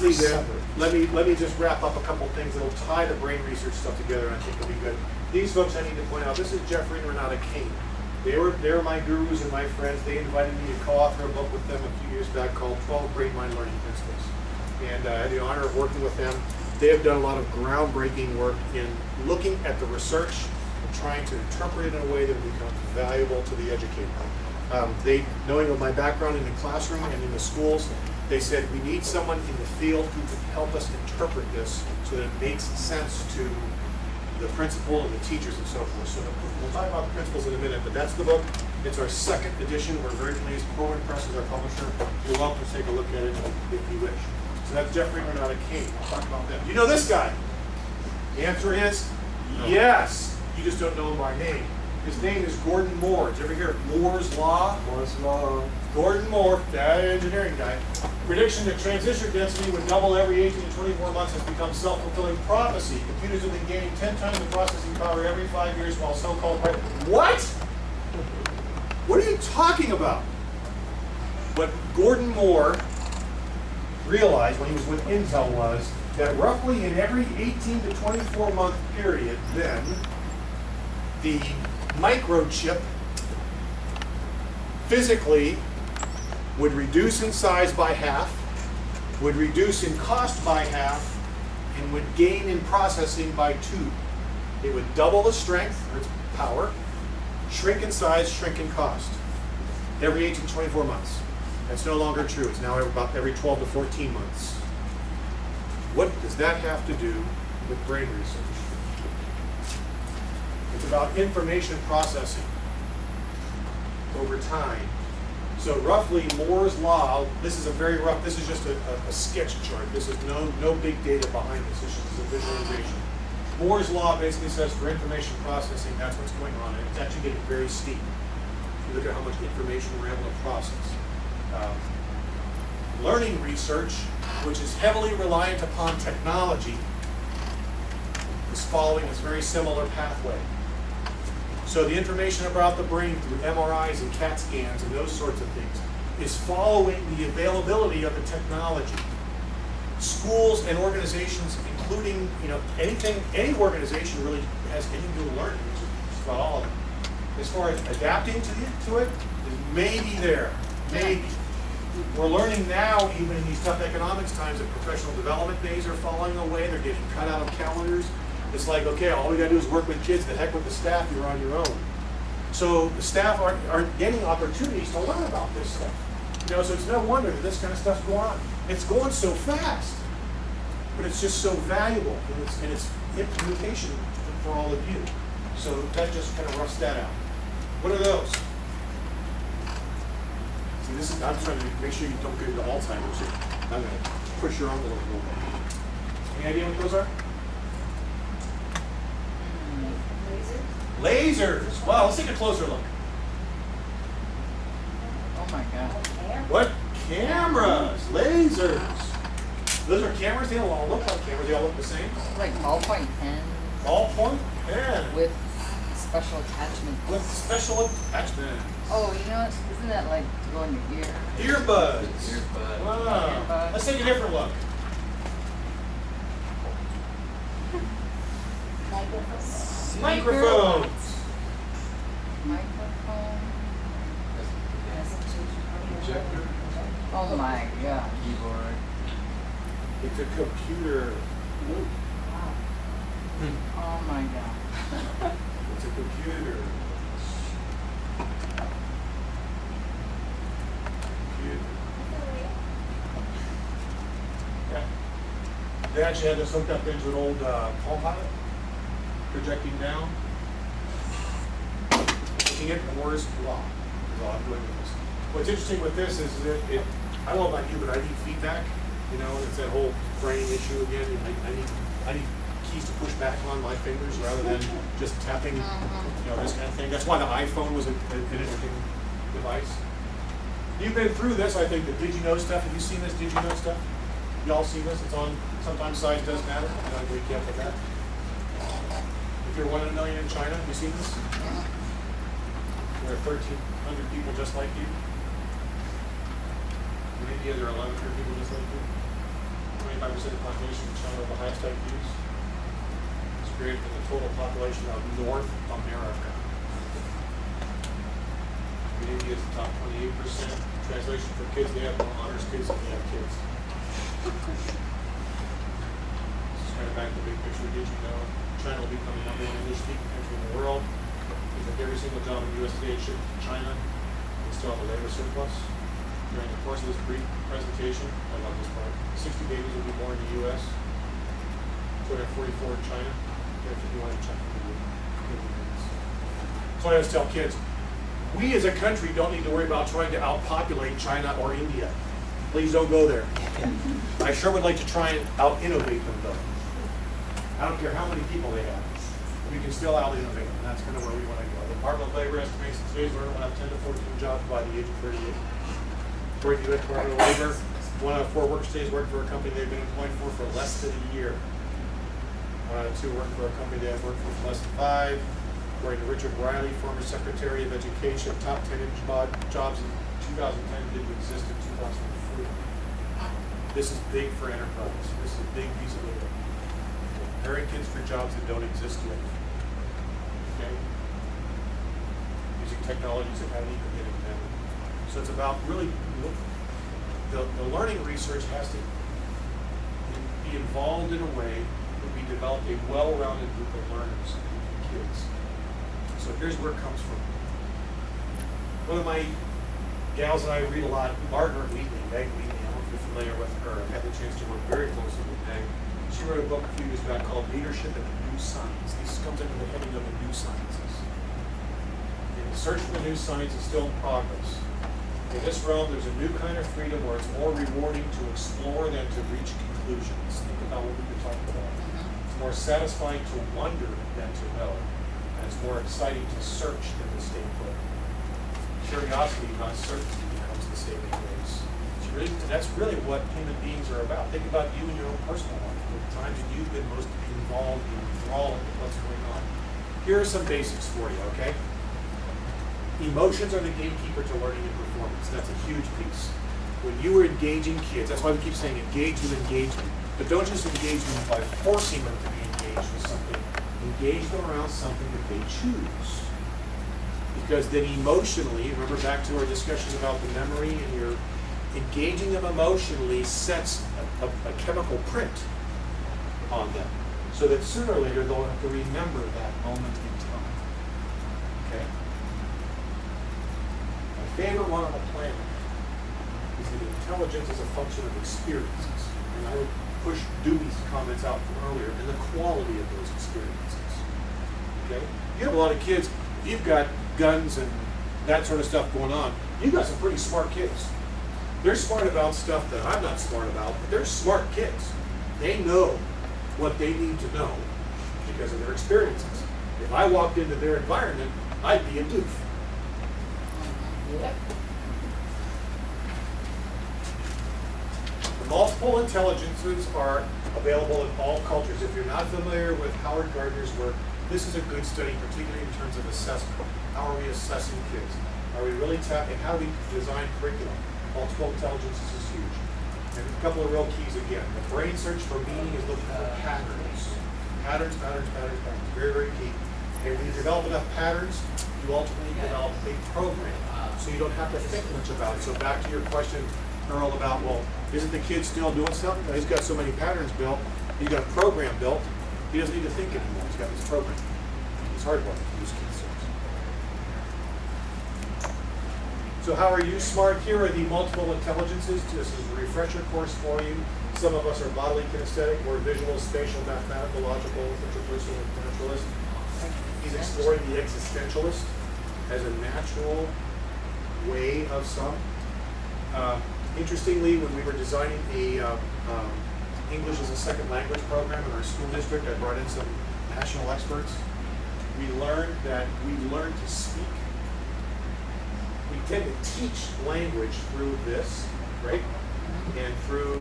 lastly then, let me just wrap up a couple things that'll tie the brain research stuff together, and I think it'll be good. These folks I need to point out, this is Jeffrey and Renata Kane. They're my gurus and my friends. They invited me to co-author a book with them a few years back called 12 Brain Mind Learning Principles. And I had the honor of working with them. They have done a lot of groundbreaking work in looking at the research and trying to interpret it in a way that becomes valuable to the educator. They, knowing of my background in the classroom and in the schools, they said we need someone in the field who can help us interpret this so that it makes sense to the principal and the teachers and so forth. So we'll talk about the principles in a minute, but that's the book. It's our second edition. We're very pleased. Corwin Press is our publisher. You're welcome to take a look at it if you wish. So that's Jeffrey and Renata Kane. We'll talk about them. You know this guy? The answer is yes. You just don't know him by name. His name is Gordon Moore. Did you ever hear of Moore's Law? Moore's Law. Gordon Moore, that engineering guy. Prediction that transistor density would double every 18 to 24 months has become self-fulfilling prophecy. Computers have been gaining 10 times the processing power every 5 years while so-called... What? What are you talking about? What Gordon Moore realized when he was with Intel was that roughly in every 18 to 24 month period then, the microchip physically would reduce in size by half, would reduce in cost by half, and would gain in processing by 2. It would double the strength, or its power, shrink in size, shrink in cost, every 18 to 24 months. That's no longer true. It's now about every 12 to 14 months. What does that have to do with brain research? It's about information processing over time. So roughly Moore's Law, this is a very rough, this is just a sketch chart. This is no big data behind this. This is just a visualization. Moore's Law basically says for information processing, that's what's going on. And it's actually getting very steep. You look at how much information we're able to process. Learning research, which is heavily reliant upon technology, is following this very similar pathway. So the information about the brain through MRIs and CAT scans and those sorts of things is following the availability of the technology. Schools and organizations, including any organization really has anything to do with learning, which is just about all of it. As far as adapting to it, is maybe there, maybe. We're learning now, even in these tough economics times, that professional development days are falling away. They're getting cut out of calendars. It's like, okay, all we got to do is work with kids. The heck with the staff, you're on your own. So the staff aren't getting opportunities to learn about this stuff. So it's no wonder that this kind of stuff's going on. It's going so fast, but it's just so valuable, and it's implementation for all of you. So that just kind of roughs that out. What are those? See, this is, I'm trying to make sure you don't get into Alzheimer's here. I'm going to push your envelope a little bit. Any idea what those are? Lasers. Wow, let's take a closer look. Oh my God. What? Cameras. Lasers. Those are cameras. They don't all look like cameras. They all look the same. Like ballpoint pen. Ballpoint pen. With special attachment. With special attachment. Oh, you know what? Isn't that like to go in your ear? Earbuds. Earbud. Wow. Earbud. Let's take a different look. Microphones. Microphone. Projector. Oh my God. Keyboard. It's a computer. Wow. Oh my God. It's a computer. Yeah. They actually had this hooked up into an old Palm Pilot, projecting down, looking at Moore's Law. Is all I'm doing with this. What's interesting with this is that I don't know about you, but I need feedback. It's that whole brain issue again. I need keys to push back on my fingers rather than just tapping, this kind of thing. That's why the iPhone was an interesting device. You've been through this, I think, the Did You Know stuff. Have you seen this Did You Know stuff? You all seen this? It's on, sometimes size does matter. And I'll wake you up with that. If you're 1 in a million in China, have you seen this? There are 1,300 people just like you. In India, there are 1,100 people just like you. How many of the population in China with the highest IQs. It's greater than the total population of North America. In India, it's the top 28%. Translation for kids, they have more honors kids than they have kids. This is kind of back to the big picture. Did you know China will become the #1 English-speaking country in the world? Because like every single job in the U.S. today is shipped to China. They still have a labor surplus. During the course of this brief presentation, I love this part, 60 babies will be born in the U.S., 244 in China, 251 in China. So I always tell kids, we as a country don't need to worry about trying to outpopulate China or India. Please don't go there. I sure would like to try and out-innovate them though. I don't care how many people they have. We can still out-innovate them, and that's kind of where we want to go. The Department of Labor estimates that today's world will have 10 to 14 jobs by the age of 38. According to the Department of Labor, 1 out of 4 workers today is working for a company they've been employed for less than a year. 1 out of 2 working for a company they have worked for less than 5. According to Richard Riley, former Secretary of Education, top 10 jobs in 2010 didn't exist in 2004. This is big for enterprise. This is a big piece of data. Preparing kids for jobs that don't exist yet. Okay? Using technologies that haven't even been invented. So it's about really, the learning research has to be involved in a way that we develop a well-rounded group of learners and kids. So here's where it comes from. One of my gals and I read a lot, Margaret Wheatley, Meg Wheatley, I don't know if you're familiar with her. I've had the chance to work very closely with Meg. She wrote a book a few years back called Leadership and the New Science. This comes under the heading of the new sciences. And the search for the new science is still in progress. In this realm, there's a new kind of freedom where it's more rewarding to explore than to reach conclusions. Think about what we've been talking about. It's more satisfying to wonder than to know. And it's more exciting to search than to stay put. Curiosity, not certainty, becomes the saving grace. That's really what human beings are about. Think about you and your own personal life. The times that you've been most involved and enthralled with what's going on. Here are some basics for you, okay? Emotions are the gatekeeper to learning and performance. That's a huge piece. When you are engaging kids, that's why we keep saying engage with engagement. But don't just engage them by forcing them to be engaged with something. Engage them around something that they choose. Because then emotionally, remember back to our discussion about the memory, and you're engaging them emotionally sets a chemical print on them. So that sooner or later they'll have to remember that moment in time. Okay? Favorite one on the planet is that intelligence is a function of experiences. And I would push Dewey's comments out from earlier and the quality of those experiences. Okay? You have a lot of kids, you've got guns and that sort of stuff going on. You've got some pretty smart kids. They're smart about stuff that I'm not smart about, but they're smart kids. They know what they need to know because of their experiences. If I walked into their environment, I'd be a doof. Yep. The multiple intelligences are available in all cultures. If you're not familiar with Howard Gardner's work, this is a good study, particularly in terms of assessment. How are we assessing kids? Are we really tapping? How do we design curriculum? Multiple intelligences is huge. And a couple of real keys again. The brain search for meaning is looking for patterns. Patterns. Very, very key. And when you develop enough patterns, you ultimately develop a program. So you don't have to think much about it. So back to your question, Earl, about, well, isn't the kid still doing stuff? No, he's got so many patterns built. He's got a program built. He doesn't need to think anymore. He's got this program. It's hardwired to use key search. So how are you smart? Here are the multiple intelligences. This is a refresher course for you. Some of us are bodily kinesthetic, more visual, spatial, mathematical, logical, interpersonal, naturalist. He's exploring the existentialist as a natural way of some. Interestingly, when we were designing the English as a second language program in our school district, I brought in some national experts. We learned to speak. We tend to teach language through this, right? And through